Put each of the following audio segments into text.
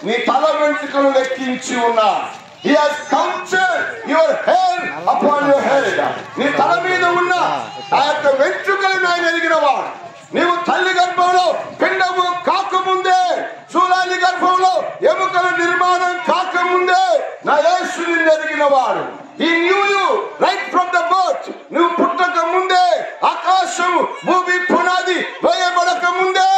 నీ తల వెంట్రుకలు లెక్కించి ఉన్నాడు. He has counted your hair upon your head. నీ తల మీద ఉన్న ఆ యొక్క వెంట్రుకలను ఆయన ఎరిగినవాడు. నీవు తల్లి గర్భంలో పిండము కాకముందే, చూలాలి గర్భంలో ఎముకల నిర్మాణం కాకముందే నా యేసు నిన్ను ఎరిగినవాడు. He knew you right from the birth. నువ్వు పుట్టక ముందే, ఆకాశం భూమి పునాది వేయబడక ముందే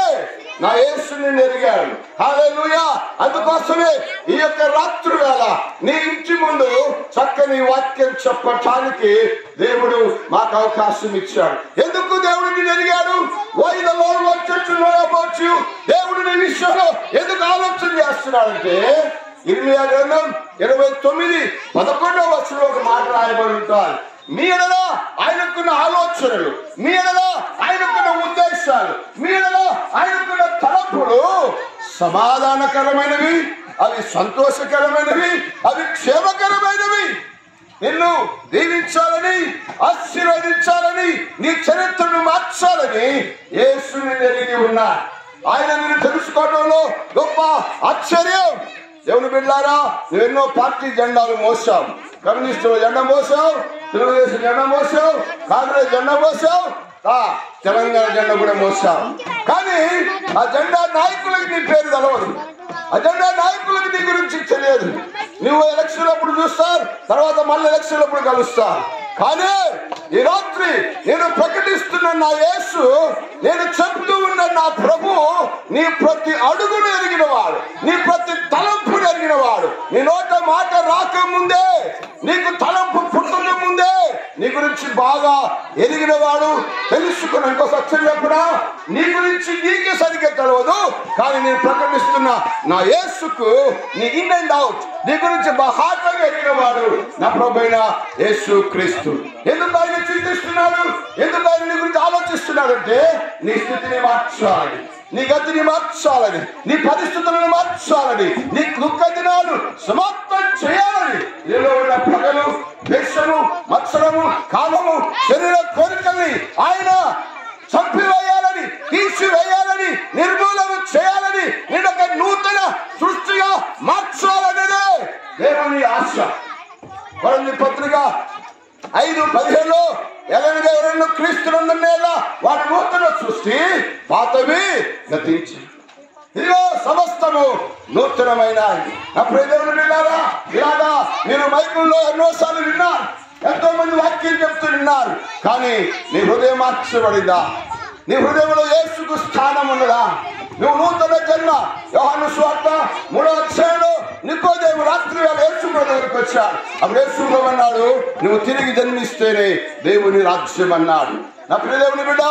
నా యేసు నిన్ను ఎరిగాడు. హల్లెలూయా. అందుకోసమే ఈ యొక్క రాత్రి వేళ నీ ఇంటి ముందు చక్కని వాక్యం చెప్పటానికి దేవుడు మాకు అవకాశం ఇచ్చాడు. ఎందుకు దేవుడు నిన్ను ఎరిగాడు? Why the Lord wanted to know about you? దేవుడు నీ విషయంలో ఎందుకు ఆలోచన చేస్తున్నాడంటే ఇర్మియా గ్రంథం 29:11 వచనంలో ఒక మాట రాయబడి ఉంటారు. మీ ఎడల ఆయనకున్న ఆలోచనలు, మీ ఎడల ఆయనకున్న ఉద్దేశాలు, మీ ఎడల ఆయనకున్న తలపులు సమాధానకరమైనవి, అవి సంతోషకరమైనవి, అవి క్షేమకరమైనవి. నిన్ను దీవించాలని, ఆశీర్వదించాలని, నీ చరిత్రను మార్చాలని యేసుని ఎరిగి ఉన్నాడు. ఆయన నిన్ను తెలుసుకోవడంలో గొప్ప ఆశ్చర్యం. దేవుని బిడ్డలారా, నువ్వు ఎన్నో పార్టీ జెండాలు మోసావు. కమ్యూనిస్టుల జెండా మోసావు, తెలుగుదేశం జెండా మోసావు, కాంగ్రెస్ జెండా మోసావు, తెలంగాణ జెండా కూడా మోసావు. కానీ ఆ జెండా నాయకులకి నీ పేరు తెలవదు, ఆ జెండా నాయకులకి నీ గురించి తెలియదు. నువ్వు ఎలక్షన్ అప్పుడు చూస్తారు, తర్వాత మళ్ళీ ఎలక్షన్ అప్పుడు కలుస్తారు. కానీ ఈ రాత్రి నేను ప్రకటిస్తున్న నా యేసు, నేను చెప్తూ ఉన్న నా ప్రభు నీ ప్రతి అడుగును ఎరిగిన వాడు, నీ ప్రతి తలంపును ఎరిగిన వాడు. నీ నోట మాట రాకముందే, నీకు తలంపు పుట్టక ముందే నీ గురించి బాగా ఎరిగిన వాడు. తెలుసుకున్న ఇంకో సత్యం చెప్పినా, నీ గురించి నీకే సరిగ్గా తెలియదు, కానీ నేను ప్రకటిస్తున్న నా యేసుకు నీ ఇన్ అండ్ అవుట్, నీ గురించి బాహాటంగా ఎరిగిన వాడు నా ప్రభువైన యేసు క్రీస్తు. ఎందుకు ఆయన చింతిస్తున్నాడు? ఎందుకు ఆయన నీ గురించి ఆలోచిస్తున్నాడంటే నీ స్థితిని మార్చాలని, నీ గతిని మార్చాలని, నీ పరిస్థితులను మార్చాలని, నీ దుఃఖ దినాలు సమాప్తం చేయాలని, నీలో ఉన్న పగలు, దేశము, మత్సరము, కామము, శరీర కోరికల్ని ఆయన చంపివేయాలని, తీసివేయాలని, నిర్మూలన చేయాలని, నేను ఒక నూతన సృష్టిగా మార్చాలనేదే దేవుని ఆశ. కొరింథీ పత్రిక 5:15 ఎలాగైనా ఎవరైనా క్రీస్తునందునేలా వారి నూతన సృష్టి, పాతవి గతించి ఇదిగో సమస్తము నూతనమైన. నా ప్రియ దేవుని బిడ్డలారా, ఇలాగా మీరు మైకుల్లో ఎన్నోసార్లు విన్నారు, ఎంతో మంది వాక్యం చెప్తూ విన్నారు. కానీ నీ హృదయం మార్చబడిందా? నీ హృదయంలో యేసుకు స్థానం ఉన్నదా? నువ్వు నూతన జన్మ. యోహాను సువార్త 3వ అధ్యాయంలో నికోదేము రాత్రి వేళ యేసు దగ్గరికి వచ్చాడు. అప్పుడు యేసు అన్నాడు, నువ్వు తిరిగి జన్మిస్తేనే దేవుని రాజ్యం అన్నాడు. నా ప్రియ దేవుని బిడ్డ,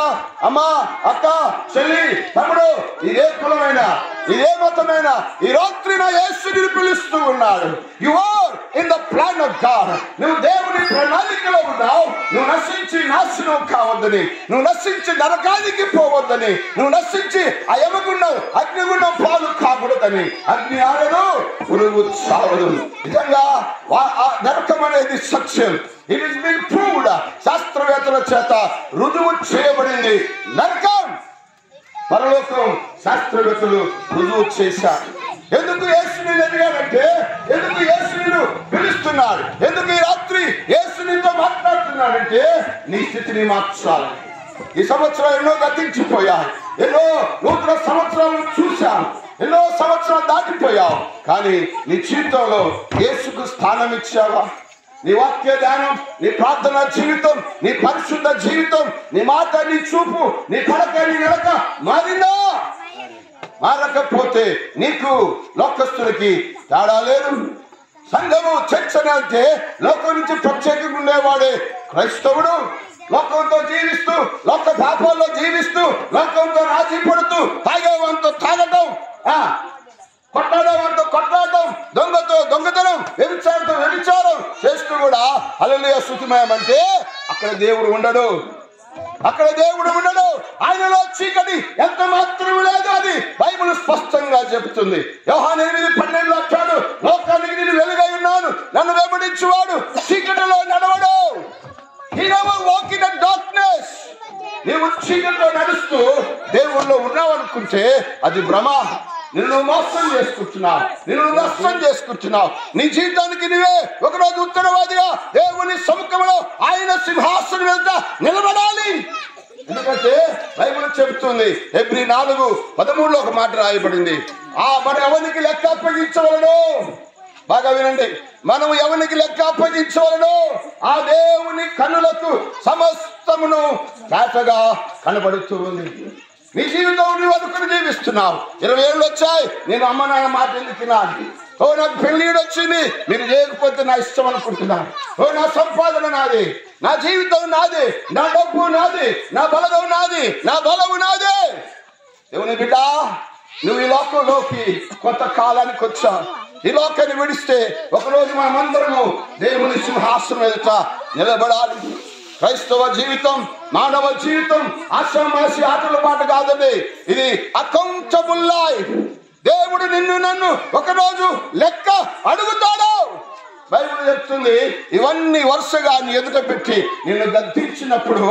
అమ్మా, అక్క, చెల్లి, తమ్ముడు, ఇదే కులమైనా, ఇదే మతమైనా, ఈ రాత్రి నా యేసుని పిలుస్తూ ఉన్నాడు. You are in the plan of God. నువ్వు దేవుని ప్రణాళికలో ఉన్నావు. నువ్వు నశించి నాశనం కావద్దని, నువ్వు నశించి నరకానికి పోవద్దని, నువ్వు నశించి ఆ యమగుండం అగ్నిగుండం పాలు కాకూడదని. అగ్ని ఆరదు, పురుగు చావదు. నిజంగా నరకం అనేది సత్యం. It is been proved. శాస్త్రవేత్తల చేత రుజువు చేయబడింది. నరకం, పరలోకం శాస్త్రవేత్తలు రుజువు చేశారు. ఎందుకు యేసుని ఎదిగాడంటే, ఎందుకు యేసుని పిలుస్తున్నాడు, ఎందుకు ఈ రాత్రి యేసునితో మాట్లాడుతున్నాడంటే నీ స్థితిని మార్చాలి. ఈ సంవత్సరం ఎన్నో గతించిపోయాయి, ఎన్నో నూతన సంవత్సరాలను చూశాం, ఎన్నో సంవత్సరాలు దాటిపోయావు. కానీ నీ జీవితంలో యేసుకు స్థానం ఇచ్చావా? నీ వాక్య ధ్యానం, నీ ప్రార్థన జీవితం, నీ పరిశుద్ధ జీవితం, నీ మాట, నీ చూపు, నీ పడక, నీ నడక మారిందా? మారకపోతే నీకు లోకస్తులకి తేడా లేదు. సంఘము, చర్చ అంటే లోకం నుంచి ప్రత్యేకంగా ఉండేవాడే క్రైస్తవుడు. లోకంతో జీవిస్తూ, లోక పాపాల్లో జీవిస్తూ, లోకంతో రాజీ పడుతూ, తాగేవాంతో తాగటం, కొట్లాడేవాంతో కొట్లాడటం, దొంగతో దొంగతనం, వ్యభిచారంతో వ్యభిచారం చేస్తూ కూడా హల్లెలూయా స్తుతిమయం అంటే అక్కడ దేవుడు ఉండడు, అక్కడ దేవుడు ఉండడు. ఆయనలో చీకటి ఎంత మాత్రం లేదు. అది బైబిల్ స్పష్టంగా చెబుతుంది. యోహాను 8:12 అంటాడు, లోకానికి నేను వెలుగై ఉన్నాను, నన్ను వెంబడించువాడు చీకటిలో నడవడు. He never walk in the darkness. నీవు చీకటిలో నడుస్తూ దేవుళ్ళో ఉన్నావు అనుకుంటే అది భ్రమ. నిన్ను మోసం చేసుకుంటున్నావు, నిన్ను నష్టం చేసుకుంటున్నావు. నీ జీవితానికి నువ్వే ఒకరోజు ఉత్తరవాదిగా దేవుని సముఖంలో ఆయన సింహాసనం మీద నిలబడాలి. ఎందుకంటే బైబిల్ చెబుతుంది, హెబ్రీ 4:13 ఒక మాట రాయబడింది, మనం ఎవరికి లెక్క అప్పగించవలను. బాగా వినండి, మనం ఎవరికి లెక్క అప్పగించవలను ఆ దేవుని కన్నులకు సమస్తమును పేటగా కనబడుతూ ఉంది. నీ జీవితం నువ్వు అనుకుని జీవిస్తున్నావు. 20 ఏళ్ళు వచ్చాయి, నేను అమ్మ నాన్న మాట ఎందుకు తినాలి? నాకు పెళ్ళిడు వచ్చింది, మీరు చేయకపోతే నా ఇష్టం అనుకుంటున్నాను. నా సంపాదన నాది, నా జీవితం నాది, నా డబ్బు నాది, నా బలగం నాది, నా బలము నాదే. దేవుని బిడ్డ, నువ్వు ఈ లోకంలోకి కొంత కాలానికి వచ్చావు. ఈ లోకాన్ని విడిస్తే ఒకరోజు మనమందరము దేవుని సింహాసనం ఎదుట నిలబడాలి. క్రైస్తవ జీవితం, మానవ జీవితం ఆశ్రమాసి ఆటల పాట కాదండి. ఇది అకౌంటబుల్ లైఫ్. దేవుడు నిన్ను నన్ను ఒకరోజు లెక్క అడుగుతాడు. బైబిల్ చెప్తుంది, ఇవన్నీ వరుసగా నీ ఎదుట పెట్టి నిన్ను గద్దించినప్పుడు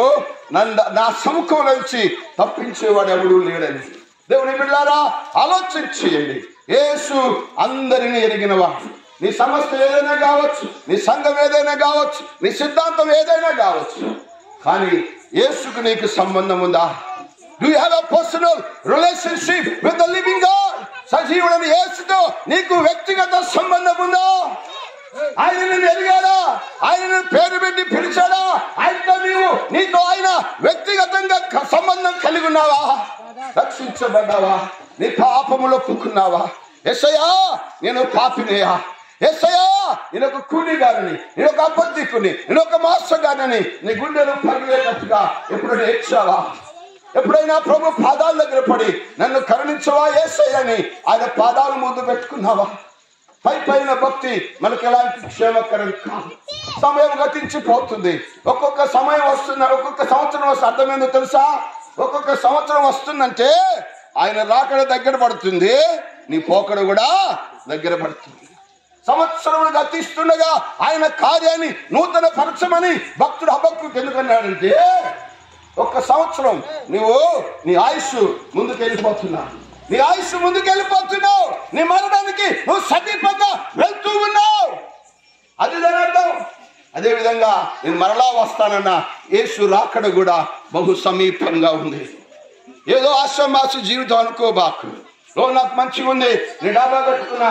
నా సముఖం నుంచి తప్పించేవాడు ఎవడూ లేడని. దేవుని బిడ్డలారా, ఆలోచించేయండి. యేసు అందరినీ ఎరిగినవాడు. నీ సమస్య ఏదైనా కావచ్చు, నీ సంఘం ఏదైనా కావచ్చు, నీ సిద్ధాంతం ఏదైనా కావచ్చు, కానీ యేసుకు నీకు సంబంధం ఉందా? Do you have a personal relationship with the living God? సజీవుడైన యేసుతో నీకు వ్యక్తిగత సంబంధం ఉందా? ఆయన నిన్ను ఎరిగాడా? ఆయన నిన్ను పేరు పెట్టి పిలిచాడా? ఆయనతో నీతో ఆయన వ్యక్తిగతంగా సంబంధం కలిగి ఉన్నావా? రక్షించబడ్డావా? నీ పాపములో ఒప్పుకున్నావా? యేసయ్యా, నేను పాపినయ్యా, యేసయ్యా నేను ఒక కూలిగానని, నేను ఒక అబద్ధికుని, నేను ఒక మోసగానని నీ గుండెలు పగిలేటట్టుగా ఎప్పుడైనా ఏడ్చావా? ఎప్పుడైనా ప్రభు పాదాల దగ్గర పడి నన్ను కరుణించవా యేసయ్యని ఆయన పాదాల ముందు పెట్టుకున్నావా? పైన భక్తి మనకు ఎలాంటి క్షేమకరం కాదు. సమయం గతించిపోతుంది. ఒక్కొక్క సమయం వస్తుంది, ఒక్కొక్క సంవత్సరం వస్తుంది. అర్థం ఏందో తెలుసా? ఒక్కొక్క సంవత్సరం వస్తుందంటే ఆయన రాకడ దగ్గర పడుతుంది, నీ పోకడ కూడా దగ్గర పడుతుంది. సంవత్సరం గతిస్తుండగా ఆయన కార్యాన్ని నూతన పరచమని భక్తుడు హబక్కూకు ఎందుకన్నాడంటే, ఒక్క సంవత్సరం నువ్వు నీ ఆయుష్ ముందుకెళ్ళిపోతున్నావు, నీ ఆయుష్ ముందుకెళ్ళిపోతున్నావు, నీ మరణానికి నువ్వు సమీపంగా వెళ్తూ ఉన్నావు. అది దాని అర్థం. అదేవిధంగా నేను మరలా వస్తానన్న యేసు రాకడ కూడా బహు సమీపంగా ఉంది. ఏదో ఆశ్రమాసు జీవితం అనుకోబాకు. నాకు మంచిగా ఉంది, నేను డాబా కట్టుకున్నా,